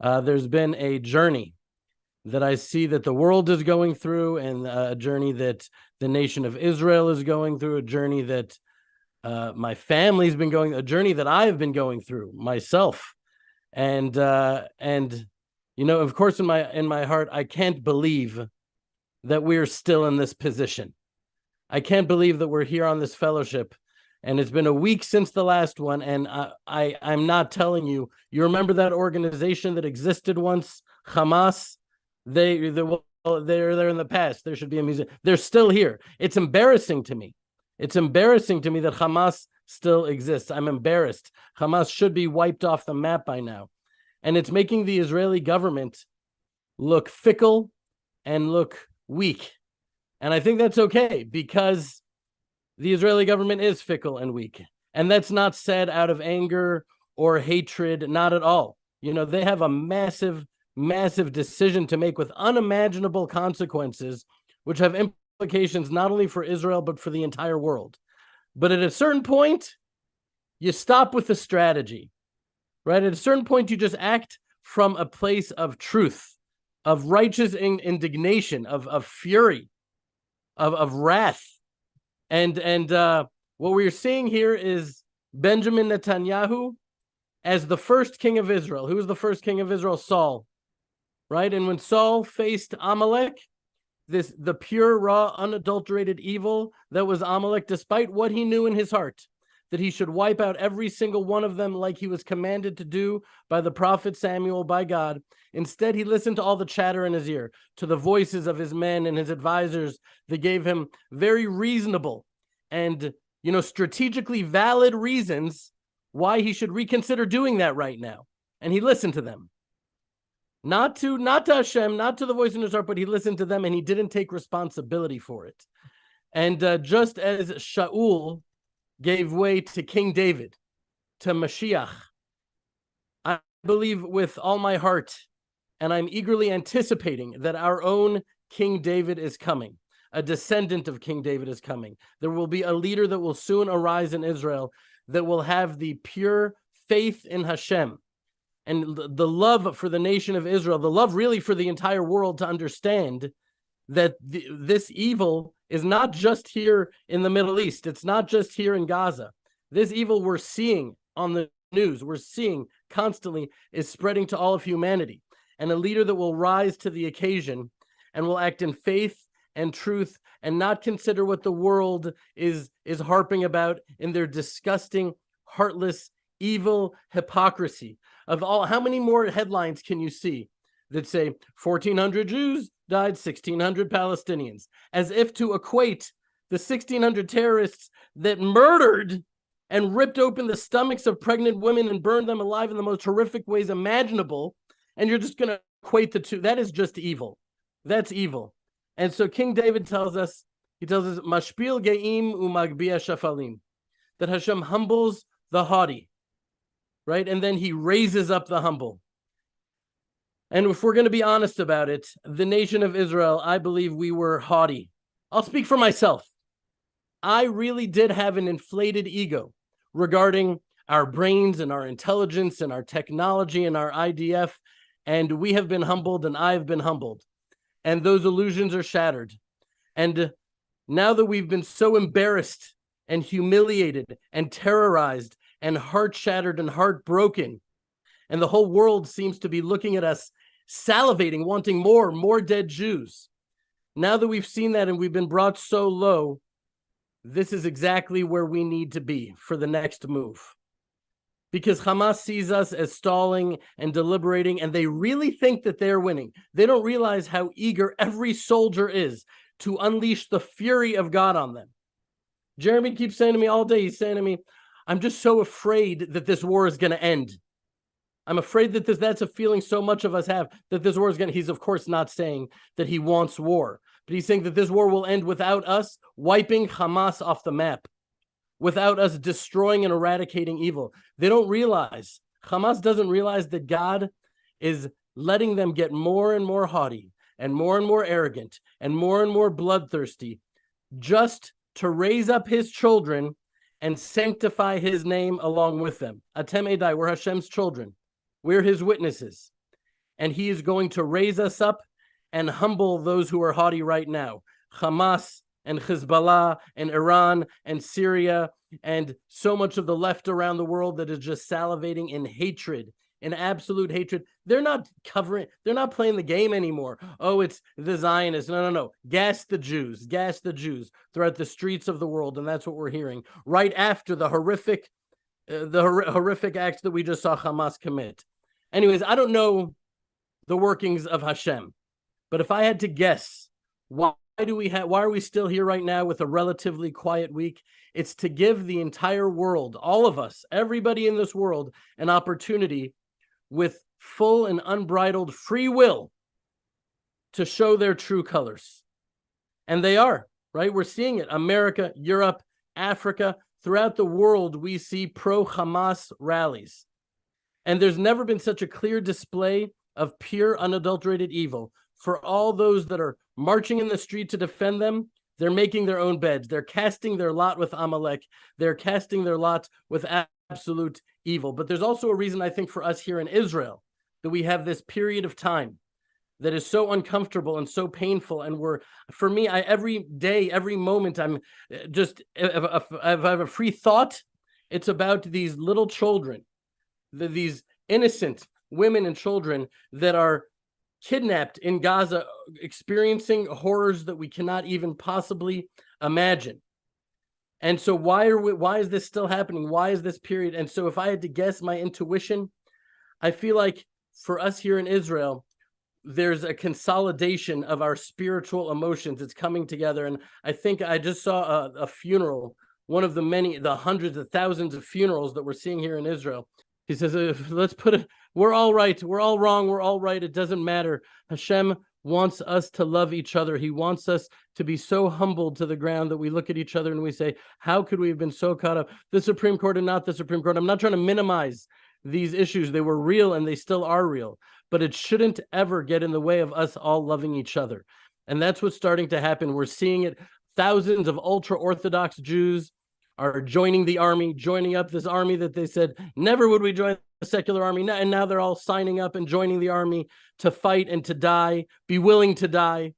There's been a journey that I see that the world is going through, and a journey that the nation of Israel is going through, a journey that my family's been going, a journey that I've been going through myself. And of course, in my heart, I can't believe that we're still in this position. I can't believe that we're here on this fellowship, and it's been a week since the last one. And I'm not telling you. You remember that organization that existed once, Hamas? They're in the past. There should be a museum. They're still here. It's embarrassing to me. It's embarrassing to me that Hamas still exists. I'm embarrassed. Hamas should be wiped off the map by now. And it's making the Israeli government look fickle and look weak. And I think that's okay, because the Israeli government is fickle and weak. And that's not said out of anger or hatred, not at all. They have a massive decision to make with unimaginable consequences, which have implications not only for Israel, but for the entire world. But at a certain point, you stop with the strategy, right? At a certain point, you just act from a place of truth, of righteous indignation, of fury, of wrath. And what we're seeing here is Benjamin Netanyahu as the first king of Israel. Who was the first king of Israel? Saul. Right? And when Saul faced Amalek, the pure, raw, unadulterated evil that was Amalek, despite what he knew in his heart, that he should wipe out every single one of them like he was commanded to do by the prophet Samuel, by God. Instead, he listened to all the chatter in his ear, to the voices of his men and his advisors that gave him very reasonable and, strategically valid reasons why he should reconsider doing that right now. And he listened to them. Not to Hashem, not to the voice in his heart, but he listened to them, and he didn't take responsibility for it. And just as Shaul gave way to King David, to Mashiach, I believe with all my heart, and I'm eagerly anticipating that our own King David is coming. A descendant of King David is coming. There will be a leader that will soon arise in Israel that will have the pure faith in Hashem and the love for the nation of Israel, the love really for the entire world, to understand that this evil is not just here in the Middle East. It's not just here in Gaza. This evil we're seeing on the news, we're seeing constantly, is spreading to all of humanity. And a leader that will rise to the occasion and will act in faith and truth and not consider what the world is harping about in their disgusting, heartless, evil hypocrisy. Of all, how many more headlines can you see that say 1,400 Jews died, 1,600 Palestinians, as if to equate the 1,600 terrorists that murdered and ripped open the stomachs of pregnant women and burned them alive in the most horrific ways imaginable, and you're just going to equate the two? That is just evil. That's evil. And so King David tells us, Mashpil ge'im umagbia shafalim, that Hashem humbles the haughty, right? And then he raises up the humble. And if we're going to be honest about it, the nation of Israel, I believe we were haughty. I'll speak for myself. I really did have an inflated ego regarding our brains and our intelligence and our technology and our IDF. And we have been humbled, and I've been humbled. And those illusions are shattered. And now that we've been so embarrassed and humiliated and terrorized and heart-shattered and heartbroken, and the whole world seems to be looking at us, salivating, wanting more dead Jews. Now that we've seen that and we've been brought so low, this is exactly where we need to be for the next move. Because Hamas sees us as stalling and deliberating, and they really think that they're winning. They don't realize how eager every soldier is to unleash the fury of God on them. Jeremy keeps saying to me all day, he's saying to me, I'm just so afraid that this war is going to end. I'm afraid that that's a feeling so much of us have, that this war is going to, he's of course not saying that he wants war, but he's saying that this war will end without us wiping Hamas off the map, without us destroying and eradicating evil. They don't realize, Hamas doesn't realize that God is letting them get more and more haughty and more arrogant and more bloodthirsty, just to raise up his children and sanctify his name along with them. Atem Edai, we're Hashem's children. We're his witnesses. and he is going to raise us up and humble those who are haughty right now. Hamas and Hezbollah and Iran and Syria and so much of the left around the world that is just salivating in hatred, in absolute hatred. They're not playing the game anymore. Oh, it's the Zionists. No. Gas the Jews throughout the streets of the world. And that's what we're hearing right after the horrific acts that we just saw Hamas commit. Anyways, I don't know the workings of Hashem, but if I had to guess, why are we still here right now with a relatively quiet week? It's to give the entire world, all of us, everybody in this world, an opportunity with full and unbridled free will to show their true colors. And they are, right? We're seeing it. America, Europe, Africa, throughout the world, we see pro-Hamas rallies. And there's never been such a clear display of pure, unadulterated evil. For all those that are marching in the street to defend them, they're making their own beds. They're casting their lot with Amalek. They're casting their lot with absolute evil. But there's also a reason, I think, for us here in Israel, that we have this period of time that is so uncomfortable and so painful. And for me, every day, every moment, I'm just, if I have a free thought, it's about these little children, these innocent women and children that are kidnapped in Gaza, experiencing horrors that we cannot even possibly imagine. And so why is this still happening? Why is this period? And so if I had to guess my intuition, I feel like for us here in Israel, there's a consolidation of our spiritual emotions. It's coming together. And I think I just saw a funeral, one of the hundreds of thousands of funerals that we're seeing here in Israel. He says, we're all right. We're all wrong. We're all right. It doesn't matter. Hashem wants us to love each other. He wants us to be so humbled to the ground that we look at each other and we say, how could we have been so caught up? The Supreme Court and not the Supreme Court. I'm not trying to minimize these issues. They were real and they still are real, but it shouldn't ever get in the way of us all loving each other. And that's what's starting to happen. We're seeing it. Thousands of ultra-Orthodox Jews are joining the army, joining up this army that they said, never would we join the secular army. And now they're all signing up and joining the army to fight and to die, be willing to die.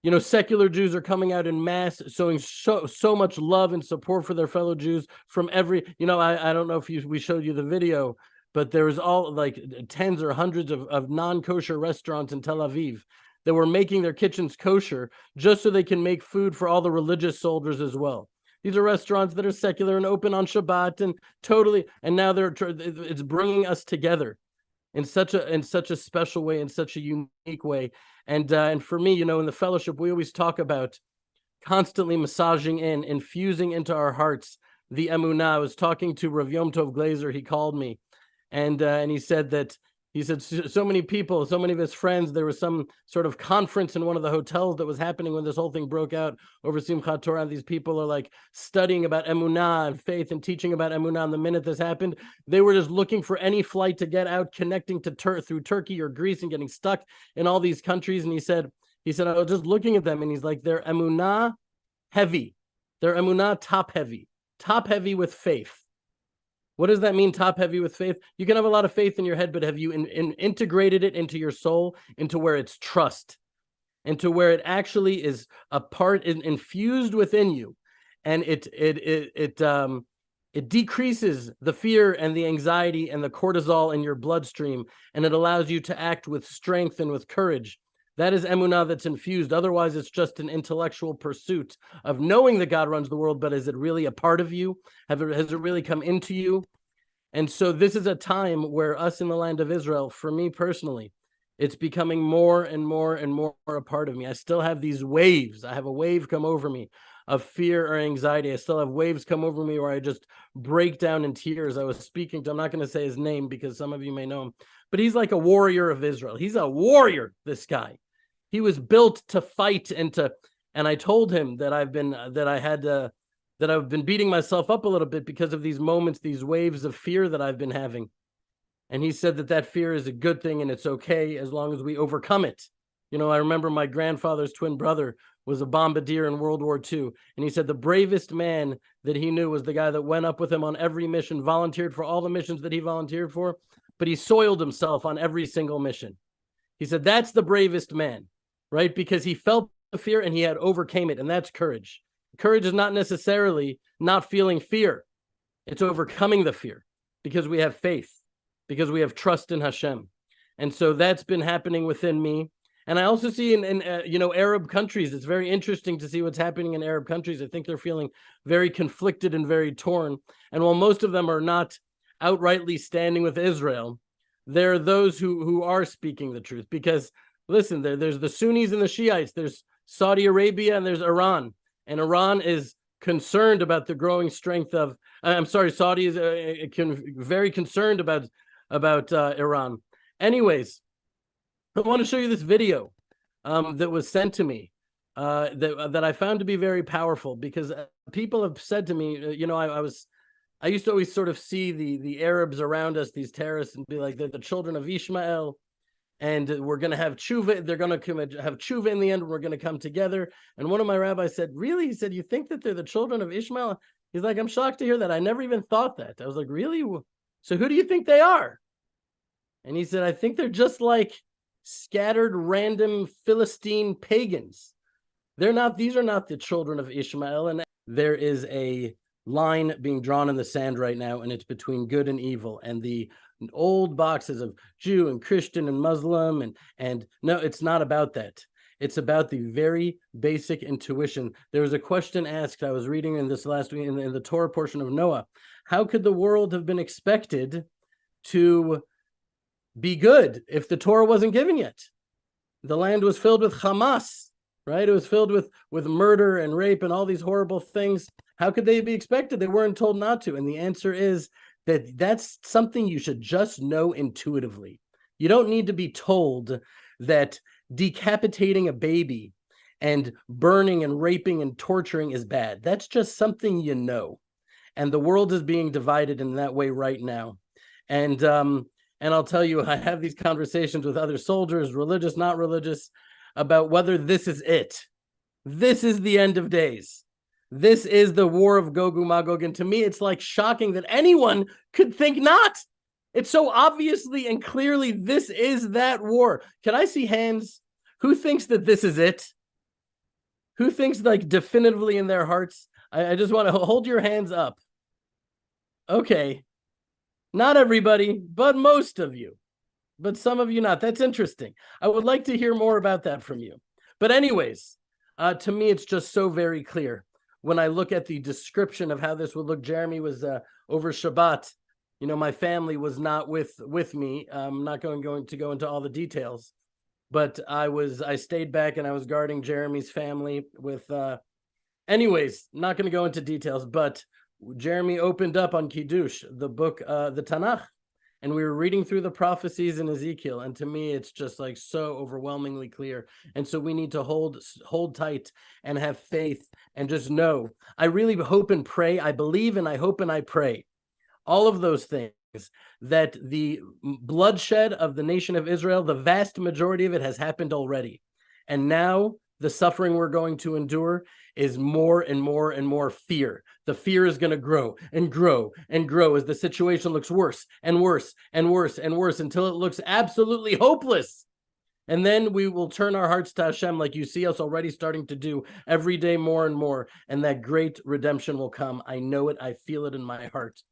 You know, secular Jews are coming out in mass, showing so much love and support for their fellow Jews from every, I don't know if we showed you the video, but there was all like tens or hundreds of non-kosher restaurants in Tel Aviv that were making their kitchens kosher just so they can make food for all the religious soldiers as well. These are restaurants that are secular and open on Shabbat and now it's bringing us together in such a special way, in such a unique way. And for me, in the fellowship, we always talk about constantly massaging infusing into our hearts the emunah. I was talking to Rav Yom Tov Glazer. He called me and he said so many people, so many of his friends, there was some sort of conference in one of the hotels that was happening when this whole thing broke out over Simchat Torah. These people are like studying about emunah and faith and teaching about emunah. And the minute this happened, they were just looking for any flight to get out, connecting to through Turkey or Greece and getting stuck in all these countries. And he said, I was just looking at them and he's like, they're emunah heavy. They're emunah top heavy with faith. What does that mean, top heavy with faith? You can have a lot of faith in your head, but have you integrated it into your soul, into where it's trust, into where it actually is a part infused within you, and it decreases the fear and the anxiety and the cortisol in your bloodstream, and it allows you to act with strength and with courage. That is emunah that's infused. Otherwise, it's just an intellectual pursuit of knowing that God runs the world, but is it really a part of you? Has it really come into you? And so this is a time where us in the land of Israel, for me personally, it's becoming more and more and more a part of me. I still have these waves. I have a wave come over me of fear or anxiety. I still have waves come over me where I just break down in tears. I was speaking to, I'm not going to say his name because some of you may know him, but he's like a warrior of Israel. He's a warrior, this guy. He was built to fight and I told him that I've been beating myself up a little bit because of these moments, these waves of fear that I've been having. And he said that fear is a good thing and it's okay as long as we overcome it. I remember my grandfather's twin brother was a bombardier in World War II. And he said the bravest man that he knew was the guy that went up with him on every mission, volunteered for all the missions that he volunteered for, but he soiled himself on every single mission. He said, that's the bravest man, right? Because he felt the fear and he had overcame it. And that's courage. Courage is not necessarily not feeling fear. It's overcoming the fear because we have faith, because we have trust in Hashem. And so that's been happening within me. And I also see in Arab countries, it's very interesting to see what's happening in Arab countries. I think they're feeling very conflicted and very torn. And while most of them are not outrightly standing with Israel, there are those who are speaking the truth. Because, listen, there's the Sunnis and the Shiites, there's Saudi Arabia, and there's Iran. And Iran is concerned about the growing strength of, Saudi is very concerned about Iran. Anyways, I want to show you this video that was sent to me that I found to be very powerful, because people have said to me, I used to always sort of see the Arabs around us, these terrorists, and be like, they're the children of Ishmael, and we're going to have tshuva. They're going to have tshuva in the end, and we're going to come together. And one of my rabbis said, really? He said, you think that they're the children of Ishmael? He's like, I'm shocked to hear that. I never even thought that. I was like, really? So who do you think they are? And he said, I think they're just like scattered random Philistine pagans. These are not the children of Ishmael. And there is a line being drawn in the sand right now, and it's between good and evil, and the old boxes of Jew and Christian and Muslim, and no, it's not about that. It's about the very basic intuition. There was a question asked, I was reading in this last week in the Torah portion of Noah, how could the world have been expected to be good if the Torah wasn't given yet? The land was filled with Hamas, right? It was filled with murder and rape and all these horrible things. How could they be expected? They weren't told not to. And the answer is that that's something you should just know intuitively. You don't need to be told that decapitating a baby and burning and raping and torturing is bad. That's just something you know. And the world is being divided in that way right now. And I'll tell you, I have these conversations with other soldiers, religious, not religious, about whether this is it. This is the end of days. This is the war of Gog and Magog. And to me, it's like shocking that anyone could think not. It's so obviously and clearly this is that war. Can I see hands? Who thinks that this is it? Who thinks like definitively in their hearts? I just want to hold your hands up. Okay. Not everybody, but most of you. But some of you not. That's interesting. I would like to hear more about that from you. But anyways, to me, it's just so very clear. When I look at the description of how this would look, Jeremy was over Shabbat. You know, my family was not with me. I'm not going to go into all the details, but I stayed back and I was guarding Jeremy's family with, anyways, not going to go into details, but Jeremy opened up on Kiddush, the book, the Tanakh, and we were reading through the prophecies in Ezekiel. And to me, it's just like so overwhelmingly clear. And so we need to hold tight and have faith and just know. I really hope and pray. I believe and I hope and I pray. All of those things, that the bloodshed of the nation of Israel, the vast majority of it has happened already. And now the suffering we're going to endure is more and more and more fear. The fear is going to grow and grow and grow as the situation looks worse and worse and worse and worse until it looks absolutely hopeless. And then we will turn our hearts to Hashem like you see us already starting to do every day more and more. And that great redemption will come. I know it. I feel it in my heart.